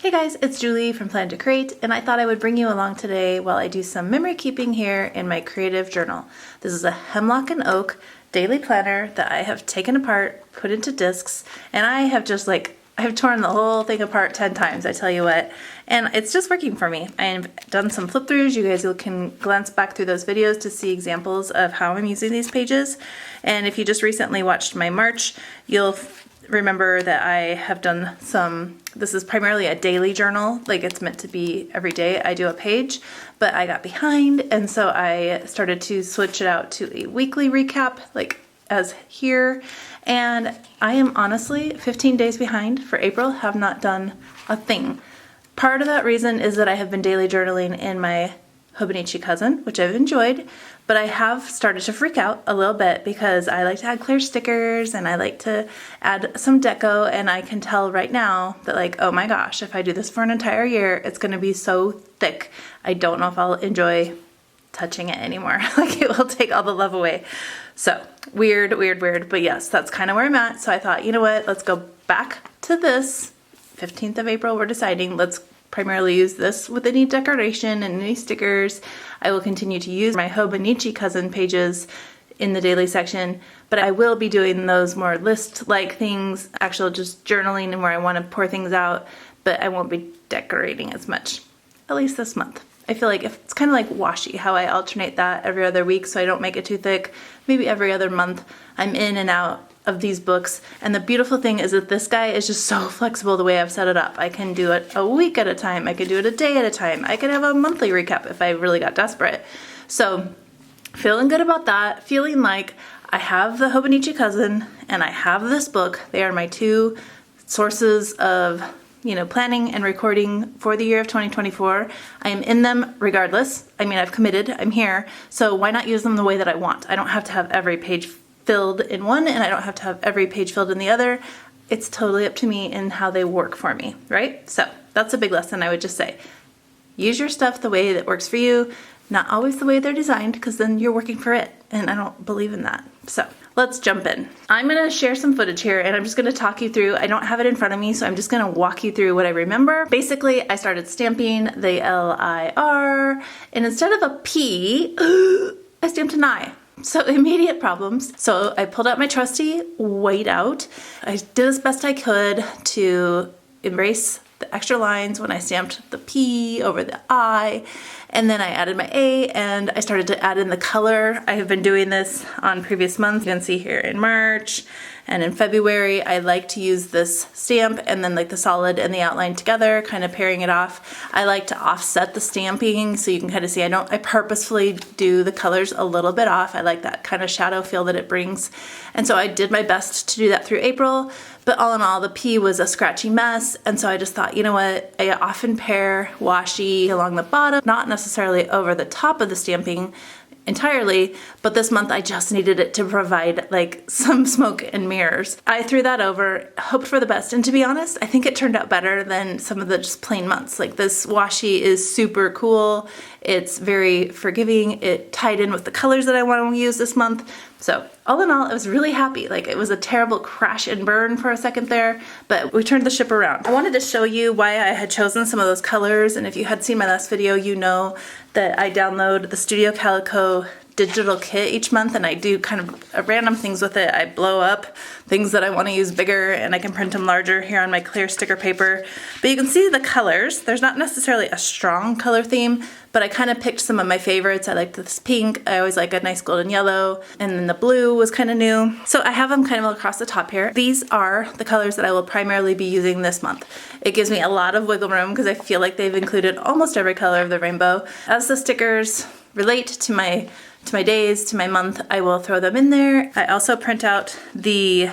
Hey guys, it's Julie from Plan to Create, and I thought I would bring you along today while I do some memory keeping here in my creative journal. This is a hemlock and oak daily planner that I have taken apart, put into discs, and I have just I've torn the whole thing apart 10 times, I tell you what, and it's just working for me. I've done some flip throughs. You guys can glance back through those videos to see examples of how I'm using these pages. And if you just recently watched my March, you'll remember that I have done this is primarily a daily journal, like it's meant to be every day I do a page, but I got behind, and so I started to switch it out to a weekly recap, like as here, and I am honestly 15 days behind for April, have not done a thing. Part of that reason is that I have been daily journaling in my Hobonichi Cousin, which I've enjoyed, but I have started to freak out a little bit because I like to add clear stickers and I like to add some deco, and I can tell right now that oh my gosh, if I do this for an entire year, it's going to be so thick. I don't know if I'll enjoy touching it anymore. It will take all the love away. So weird, but yes, that's kind of where I'm at. So I thought, you know what, let's go back to this 15th of April. We're deciding, let's primarily use this with any decoration and any stickers. I will continue to use my Hobonichi Cousin pages in the daily section, but I will be doing those more list-like things, actual just journaling and where I want to pour things out, but I won't be decorating as much, at least this month. I feel like it's kind of like washi, how I alternate that every other week so I don't make it too thick. Maybe every other month I'm in and out of these books, and the beautiful thing is that this guy is just so flexible the way I've set it up. I can do it a week at a time, I can do it a day at a time, I could have a monthly recap if I really got desperate. So feeling good about that, feeling like I have the Hobonichi Cousin and I have this book. They are my two sources of planning and recording for the year of 2024. I am in them regardless. I mean, I've committed, I'm here, so why not use them the way that I want? I don't have to have every page filled in one, and I don't have to have every page filled in the other. It's totally up to me and how they work for me, right? So that's a big lesson. I would just say, use your stuff the way that works for you, not always the way they're designed, because then you're working for it, and I don't believe in that. So let's jump in. I'm gonna share some footage here, and I'm just gonna talk you through, I don't have it in front of me, so I'm just gonna walk you through what I remember. Basically, I started stamping the L-I-R, and instead of a P, I stamped an I. So immediate problems. So I pulled out my trusty white out. I did as best I could to embrace the extra lines when I stamped the P over the I, and then I added my A, and I started to add in the color. I have been doing this on previous months. You can see here in March and in February, I like to use this stamp and then the solid and the outline together, kind of pairing it off. I like to offset the stamping so you can kind of see I purposefully do the colors a little bit off. I like that kind of shadow feel that it brings. And so I did my best to do that through April, but all in all, the P was a scratchy mess. And so I just thought, you know what, I often pair washi along the bottom, not necessarily over the top of the stamping entirely, but this month I just needed it to provide some smoke and mirrors. I threw that over, hoped for the best, and to be honest, I think it turned out better than some of the just plain months. This washi is super cool, it's very forgiving, it tied in with the colors that I want to use this month. So all in all, I was really happy. It was a terrible crash and burn for a second there, but we turned the ship around. I wanted to show you why I had chosen some of those colors, and if you had seen my last video, you know that I download the Studio Calico digital kit each month, and I do kind of random things with it. I blow up things that I want to use bigger, and I can print them larger here on my clear sticker paper. But you can see the colors. There's not necessarily a strong color theme, but I kind of picked some of my favorites. I like this pink. I always like a nice golden yellow, and then the blue was kind of new. So I have them kind of across the top here. These are the colors that I will primarily be using this month. It gives me a lot of wiggle room because I feel like they've included almost every color of the rainbow. As the stickers relate to my days, to my month, I will throw them in there. I also print out the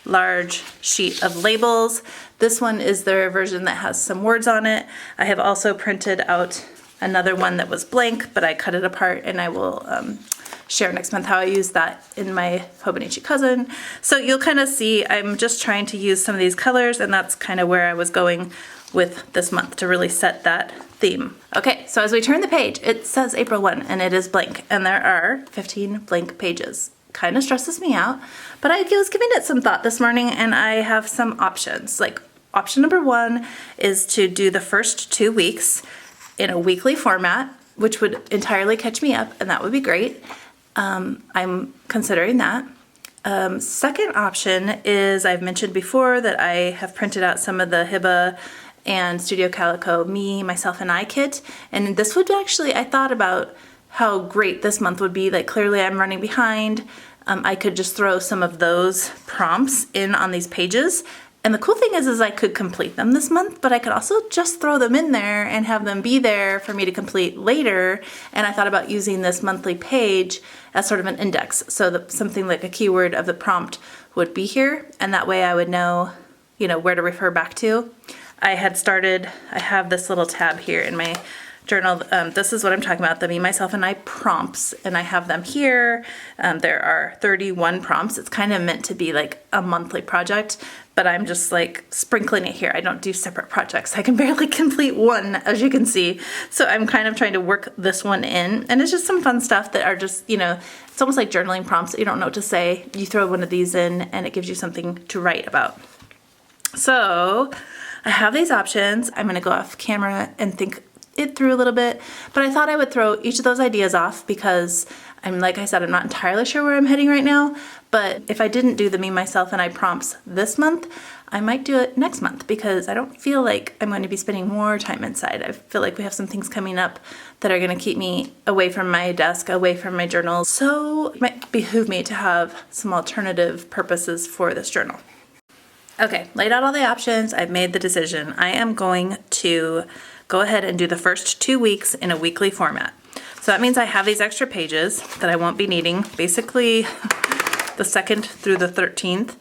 large sheet of labels. This one is their version that has some words on it. I have also printed out another one that was blank, but I cut it apart, and I will share next month how I use that in my Hobonichi Cousin. So you'll kind of see I'm just trying to use some of these colors, and that's kind of where I was going with this month to really set that theme. Okay, so as we turn the page, it says April 1 and it is blank, and there are 15 blank pages. Kind of stresses me out, but I was giving it some thought this morning, and I have some options. option number one is to do the first 2 weeks in a weekly format, which would entirely catch me up, and that would be great. I'm considering that. Second option is, I've mentioned before that I have printed out some of the Hiba and Studio Calico Me, Myself, and I kit, and this would actually, I thought about how great this month would be. Like, clearly I'm running behind. I could just throw some of those prompts in on these pages. And the cool thing is I could complete them this month, but I could also just throw them in there and have them be there for me to complete later. And I thought about using this monthly page as sort of an index. So that something like a keyword of the prompt would be here. And that way I would know, where to refer back to. I have this little tab here in my journal. This is what I'm talking about, the Me, Myself, and I prompts, and I have them here. There are 31 prompts. It's kind of meant to be like a monthly project, but I'm just like sprinkling it here. I don't do separate projects. I can barely complete one, as you can see. So I'm kind of trying to work this one in, and it's just some fun stuff that are just, it's almost like journaling prompts that you don't know what to say. You throw one of these in and it gives you something to write about. So I have these options. I'm gonna go off camera and think it through a little bit, but I thought I would throw each of those ideas off because like I said, I'm not entirely sure where I'm heading right now, but if I didn't do the Me, Myself, and I prompts this month, I might do it next month because I don't feel like I'm going to be spending more time inside. I feel like we have some things coming up that are going to keep me away from my desk, away from my journals, so it might behoove me to have some alternative purposes for this journal. Okay, laid out all the options. I've made the decision. I am going to go ahead and do the first 2 weeks in a weekly format. So that means I have these extra pages that I won't be needing. Basically, the 2nd through the 13th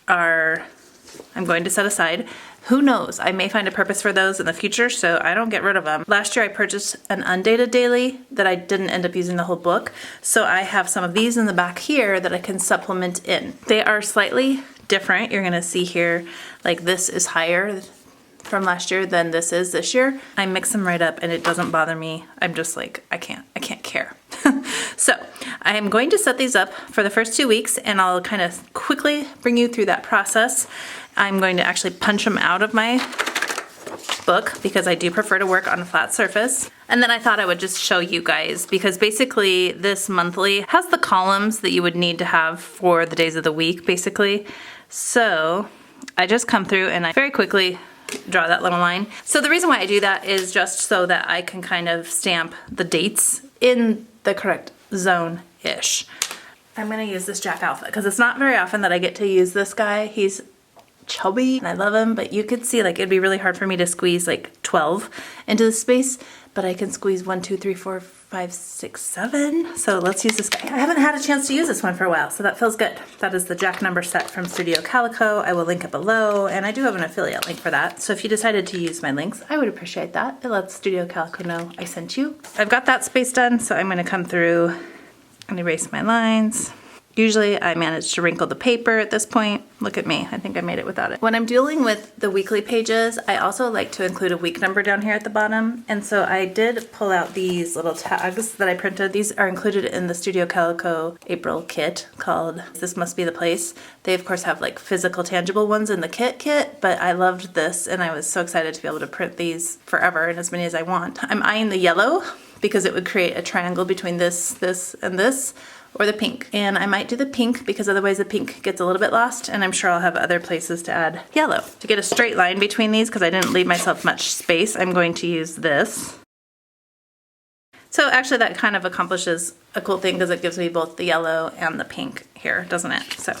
I'm going to set aside. Who knows? I may find a purpose for those in the future, so I don't get rid of them. Last year I purchased an undated daily that I didn't end up using the whole book, so I have some of these in the back here that I can supplement in. They are slightly different. You're gonna see here, like this is higher from last year than this is this year. I mix them right up and it doesn't bother me. I'm just like, I can't care. So I am going to set these up for the first 2 weeks and I'll kind of quickly bring you through that process. I'm going to actually punch them out of my book because I do prefer to work on a flat surface. And then I thought I would just show you guys because basically this monthly has the columns that you would need to have for the days of the week, basically. So I just come through and I very quickly draw that little line. So the reason why I do that is just so that I can kind of stamp the dates in the correct zone-ish. I'm gonna use this Jack Alpha because it's not very often that I get to use this guy. He's chubby and I love him, but you could see like it'd be really hard for me to squeeze like 12 into the space, but I can squeeze 1, 2, 3, 4, 5, 6, 7. So let's use this guy. I haven't had a chance to use this one for a while, so that feels good. That is the Jack number set from Studio Calico. I will link it below, and I do have an affiliate link for that. So if you decided to use my links, I would appreciate that. It lets Studio Calico know I sent you. I've got that space done, so I'm gonna come through and erase my lines. Usually I manage to wrinkle the paper at this point. Look at me, I think I made it without it. When I'm dealing with the weekly pages, I also like to include a week number down here at the bottom. And so I did pull out these little tags that I printed. These are included in the Studio Calico April kit called This Must Be the Place. They of course have like physical tangible ones in the kit, but I loved this and I was so excited to be able to print these forever and as many as I want. I'm eyeing the yellow because it would create a triangle between this, and this, or the pink. And I might do the pink because otherwise the pink gets a little bit lost and I'm sure I'll have other places to add yellow. To get a straight line between these, because I didn't leave myself much space, I'm going to use this. So actually that kind of accomplishes a cool thing because it gives me both the yellow and the pink here, doesn't it? So,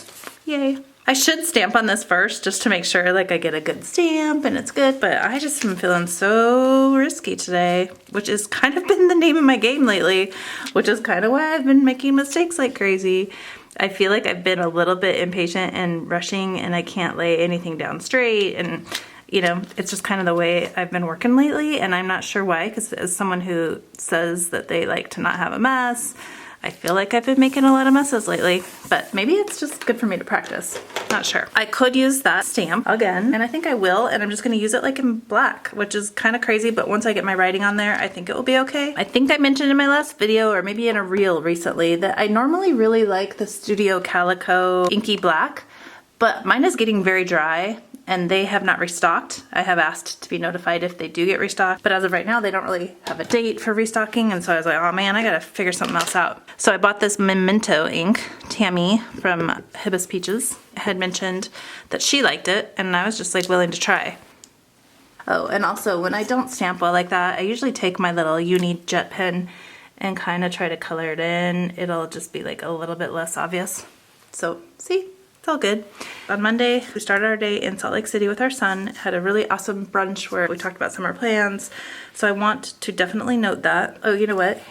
yay. I should stamp on this first just to make sure like I get a good stamp and it's good, but I just am feeling so risky today, which has kind of been the name of my game lately, which is kind of why I've been making mistakes like crazy. I feel like I've been a little bit impatient and rushing and I can't lay anything down straight, and you know, it's just kind of the way I've been working lately, and I'm not sure why, because as someone who says that they like to not have a mess, I feel like I've been making a lot of messes lately, but maybe it's just good for me to practice. Not sure. I could use that stamp again, and I think I will, and I'm just gonna use it like in black, which is kind of crazy, but once I get my writing on there, I think it will be okay. I think I mentioned in my last video, or maybe in a reel recently, that I normally really like the Studio Calico Inky Black, but mine is getting very dry, and they have not restocked. I have asked to be notified if they do get restocked, but as of right now, they don't really have a date for restocking, and so I was like, oh man, I gotta figure something else out. So I bought this Memento ink. Tammy from Hibis Peaches had mentioned that she liked it, and I was just like willing to try. Oh, and also when I don't stamp well like that, I usually take my little Uni jet pen and kind of try to color it in. It'll just be like a little bit less obvious. So see, it's all good. On Monday, we started our day in Salt Lake City with our son, had a really awesome brunch where we talked about summer plans. So I want to definitely note that. Oh, you know what?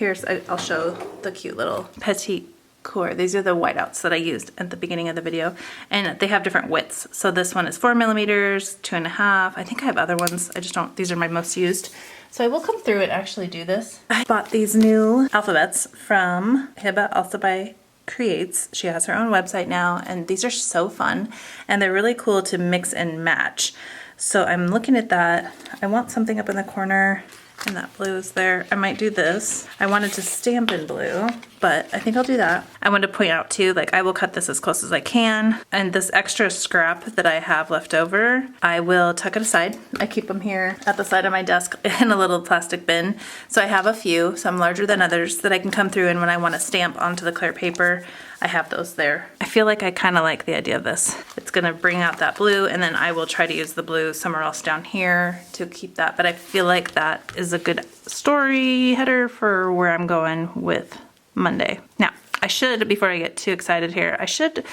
I'll show the cute little petite core. These are the whiteouts that I used at the beginning of the video, and they have different widths. So this one is 4 millimeters, 2.5. I think I have other ones. I just don't, these are my most used. So I will come through and actually do this. I bought these new alphabets from Hiba, also by Creates. She has her own website now, and these are so fun, and they're really cool to mix and match. So I'm looking at that. I want something up in the corner, and that blue is there. I might do this. I wanted to stamp in blue, but I think I'll do that. I want to point out too, like I will cut this as close as I can, and this extra scrap that I have left over, I will tuck it aside. I keep them here at the side of my desk in a little plastic bin. So I have a few, some larger than others, that I can come through, and when I want to stamp onto the clear paper, I have those there. I feel like I kind of like the idea of this. It's gonna bring out that blue, and then I will try to use the blue somewhere else down here to keep that, but I feel like that is a good story header for where I'm going with Monday. Now, I should, before I get too excited here, I should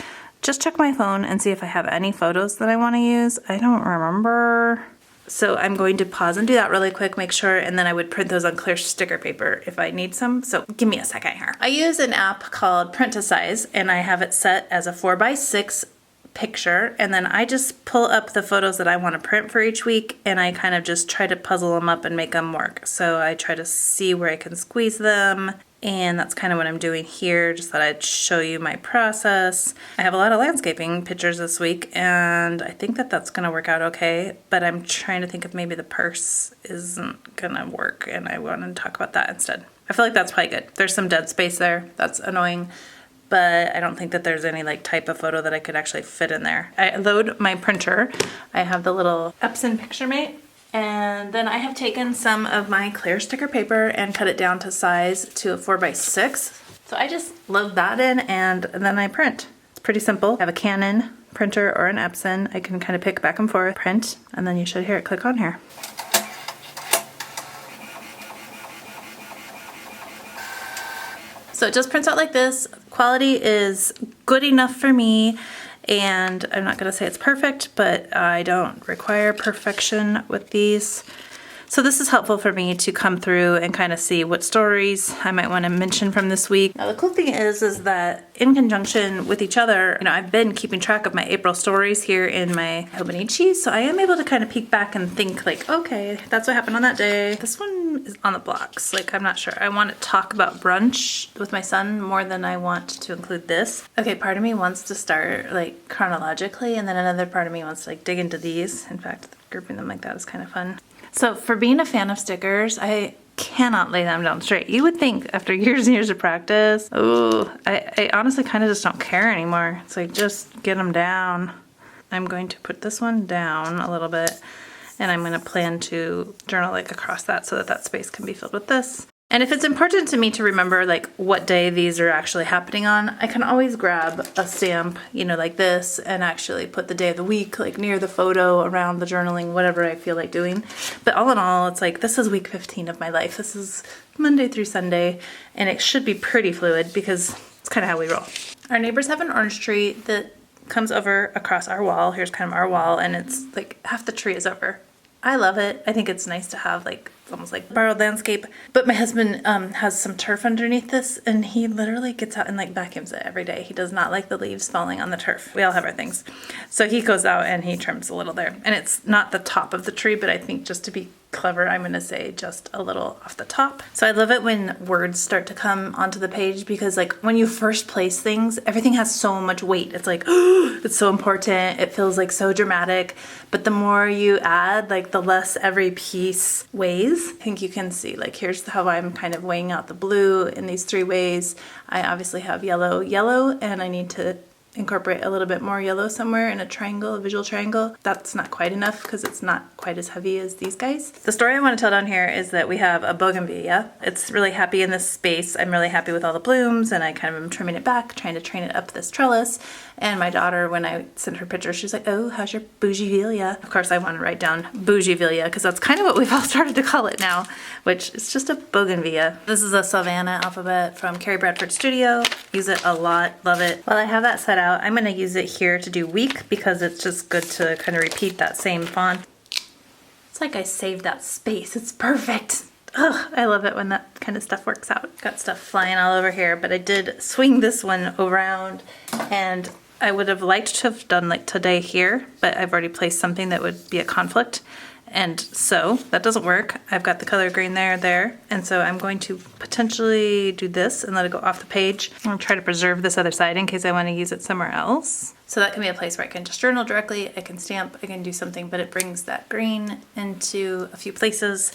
just check my phone and see if I have any photos that I want to use. I don't remember. So I'm going to pause and do that really quick, make sure, and then I would print those on clear sticker paper if I need some. So give me a second here. I use an app called Print to Size, and I have it set as a 4x6 picture, and then I just pull up the photos that I want to print for each week, and I kind of just try to puzzle them up and make them work. So I try to see where I can squeeze them, and that's kind of what I'm doing here. Just thought I'd show you my process. I have a lot of landscaping pictures this week, and I think that that's gonna work out okay, but I'm trying to think if maybe the purse isn't gonna work, and I want to talk about that instead. I feel like that's probably good. There's some dead space there. That's annoying, but I don't think that there's any like type of photo that I could actually fit in there. I load my printer. I have the little Epson PictureMate, and then I have taken some of my clear sticker paper and cut it down to size to a 4x6. So I just load that in, and then I print. It's pretty simple. I have a Canon printer or an Epson. I can kind of pick back and forth, print, and then you should hear it click on here. So it just prints out like this. Quality is good enough for me, and I'm not gonna say it's perfect, but I don't require perfection with these. So this is helpful for me to come through and kind of see what stories I might want to mention from this week. Now the cool thing is that in conjunction with each other, you know, I've been keeping track of my April stories here in my Hobonichi, so I am able to kind of peek back and think like, okay, that's what happened on that day. This one is on the blocks. Like, I'm not sure. I want to talk about brunch with my son more than I want to include this. Okay, part of me wants to start like chronologically, and then another part of me wants to like dig into these. In fact, grouping them like that is kind of fun. So for being a fan of stickers, I cannot lay them down straight. You would think after years and years of practice, oh, I honestly kind of just don't care anymore. It's like, just get them down. I'm going to put this one down a little bit, and I'm going to plan to journal like across that so that that space can be filled with this. And if it's important to me to remember like what day these are actually happening on, I can always grab a stamp, you know, like this, and actually put the day of the week like near the photo, around the journaling, whatever I feel like doing. But all in all, it's like, this is week 15 of my life. This is Monday through Sunday, and it should be pretty fluid because it's kind of how we roll. Our neighbors have an orange tree that comes over across our wall. Here's kind of our wall, and it's like half the tree is over. I love it. I think it's nice to have like almost like borrowed landscape. But my husband has some turf underneath this, and he literally gets out and like vacuums it every day. He does not like the leaves falling on the turf. We all have our things. So he goes out and he trims a little there. And it's not the top of the tree, but I think just to be clever, I'm gonna say just a little off the top. So I love it when words start to come onto the page, because like when you first place things, everything has so much weight. It's like, oh, it's so important. It feels like so dramatic. But the more you add, like the less every piece weighs. I think you can see, like, here's how I'm kind of weighing out the blue in these 3 ways. I obviously have yellow, and I need to incorporate a little bit more yellow somewhere in a triangle, a visual triangle. That's not quite enough because it's not quite as heavy as these guys. The story I want to tell down here is that we have a bougainvillea. It's really happy in this space. I'm really happy with all the blooms, and I kind of am trimming it back, trying to train it up this trellis. And my daughter, when I sent her picture, she's like, oh, how's your bougainvillea? Of course, I want to write down bougainvillea because that's kind of what we've all started to call it now, which is just a bougainvillea. This is a Savannah alphabet from Carrie Bradford Studio. Use it a lot, love it. While I have that set out, I'm going to use it here to do week because it's just good to kind of repeat that same font. It's like I saved that space. It's perfect. Ugh, I love it when that kind of stuff works out. Got stuff flying all over here, but I did swing this one around, and I would have liked to have done like today here, but I've already placed something that would be a conflict. And so that doesn't work. I've got the color green there, and so I'm going to potentially do this and let it go off the page. I'm gonna try to preserve this other side in case I want to use it somewhere else. So that can be a place where I can just journal directly, I can stamp, I can do something, but it brings that green into a few places.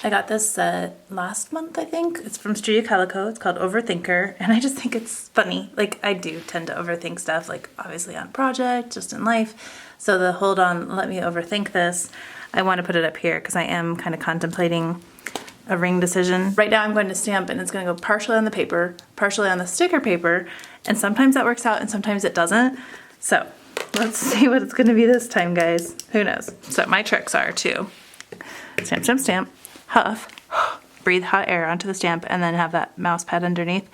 I got this last month, I think. It's from Studio Calico. It's called Overthinker, and I just think it's funny. Like, I do tend to overthink stuff, like obviously on project, just in life. So the hold on, let me overthink this. I want to put it up here because I am kind of contemplating a ring decision. Right now I'm going to stamp, and it's going to go partially on the paper, partially on the sticker paper, and sometimes that works out and sometimes it doesn't. So let's see what it's going to be this time, guys. Who knows? So my tricks are to stamp, stamp, stamp, huff, breathe hot air onto the stamp, and then have that mouse pad underneath.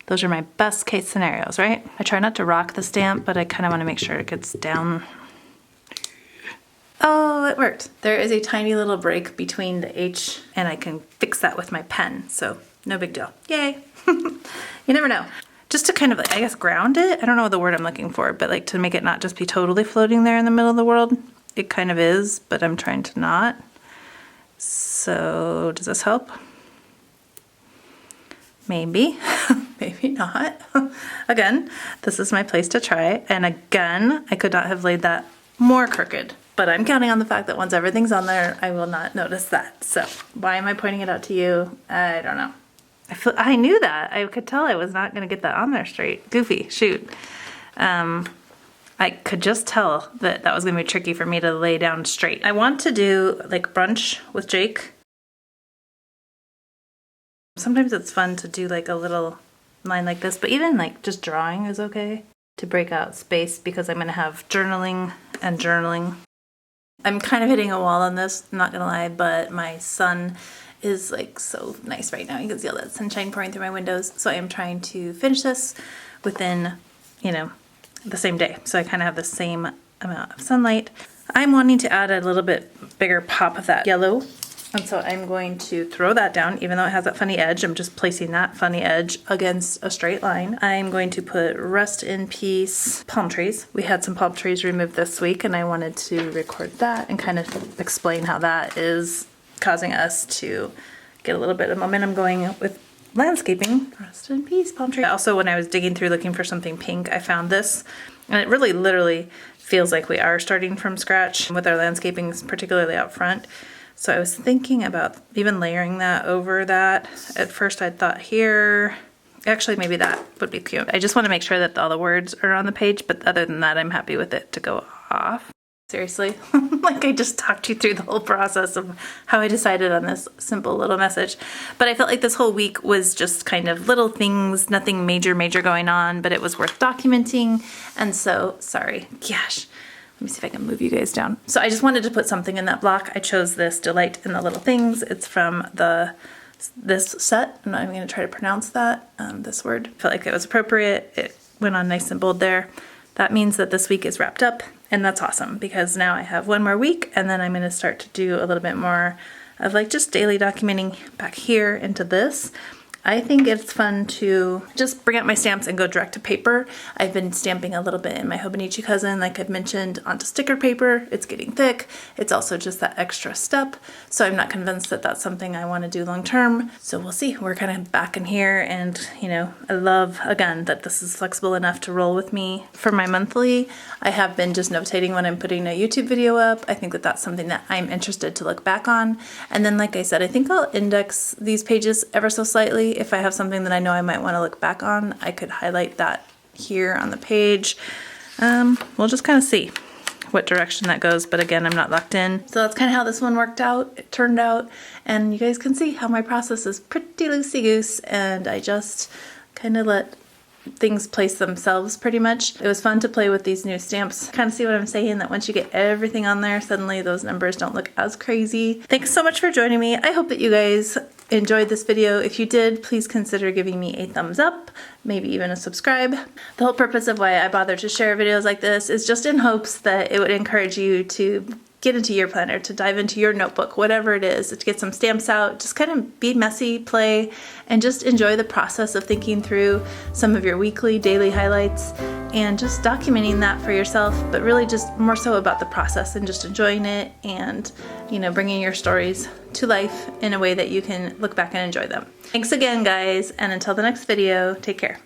Those are my best case scenarios, right? I try not to rock the stamp, but I kind of want to make sure it gets down. Oh, it worked. There is a tiny little break between the H, and I can fix that with my pen, so no big deal. Yay. You never know. Just to kind of, I guess, ground it. I don't know the word I'm looking for, but like to make it not just be totally floating there in the middle of the world. It kind of is, but I'm trying to not. So does this help? Maybe, maybe not. Again, this is my place to try. And again, I could not have laid that more crooked, but I'm counting on the fact that once everything's on there, I will not notice that. So why am I pointing it out to you? I don't know. I knew that. I could tell I was not going to get that on there straight. Goofy, shoot. I could just tell that that was going to be tricky for me to lay down straight. I want to do like brunch with Jake. Sometimes it's fun to do like a little line like this, but even like just drawing is okay to break out space because I'm going to have journaling and journaling. I'm kind of hitting a wall on this, I'm not going to lie, but my sun is like so nice right now. You can see all that sunshine pouring through my windows. So I am trying to finish this within, you know, the same day. So I kind of have the same amount of sunlight. I'm wanting to add a little bit bigger pop of that yellow. And so I'm going to throw that down, even though it has that funny edge. I'm just placing that funny edge against a straight line. I'm going to put rest in peace palm trees. We had some palm trees removed this week, and I wanted to record that and kind of explain how that is causing us to get a little bit of momentum going with landscaping. Rest in peace, palm tree. Also, when I was digging through looking for something pink, I found this, and it really literally feels like we are starting from scratch with our landscaping, particularly out front. So I was thinking about even layering that over that. At first I thought here, actually maybe that would be cute. I just want to make sure that all the words are on the page, but other than that, I'm happy with it to go off. Seriously, like I just talked you through the whole process of how I decided on this simple little message. But I felt like this whole week was just kind of little things, nothing major going on, but it was worth documenting. And so, sorry, gosh. Let me see if I can move you guys down. So I just wanted to put something in that block. I chose this Delight in the Little Things. It's from this set. I'm not even going to try to pronounce that, this word. I felt like it was appropriate. It went on nice and bold there. That means that this week is wrapped up, and that's awesome because now I have one more week, and then I'm going to start to do a little bit more of like just daily documenting back here into this. I think it's fun to just bring out my stamps and go direct to paper. I've been stamping a little bit in my Hobonichi Cousin, like I've mentioned, onto sticker paper. It's getting thick. It's also just that extra step. So I'm not convinced that that's something I want to do long term. So we'll see. We're kind of back in here, and you know, I love, again, that this is flexible enough to roll with me. For my monthly, I have been just notating when I'm putting a YouTube video up. I think that that's something that I'm interested to look back on. And then, like I said, I think I'll index these pages ever so slightly. If I have something that I know I might want to look back on, I could highlight that here on the page. We'll just kind of see what direction that goes, but again, I'm not locked in. So that's kind of how this one it turned out, and you guys can see how my process is pretty loosey-goose, and I just kind of let things place themselves pretty much. It was fun to play with these new stamps. Kind of see what I'm saying, that once you get everything on there, suddenly those numbers don't look as crazy. Thanks so much for joining me. I hope that you guys enjoyed this video. If you did, please consider giving me a thumbs up, maybe even a subscribe. The whole purpose of why I bother to share videos like this is just in hopes that it would encourage you to get into your planner, to dive into your notebook, whatever it is, to get some stamps out, just kind of be messy, play, and just enjoy the process of thinking through some of your weekly, daily highlights and just documenting that for yourself, but really just more so about the process and just enjoying it and, you know, bringing your stories to life in a way that you can look back and enjoy them. Thanks again, guys, and until the next video, take care.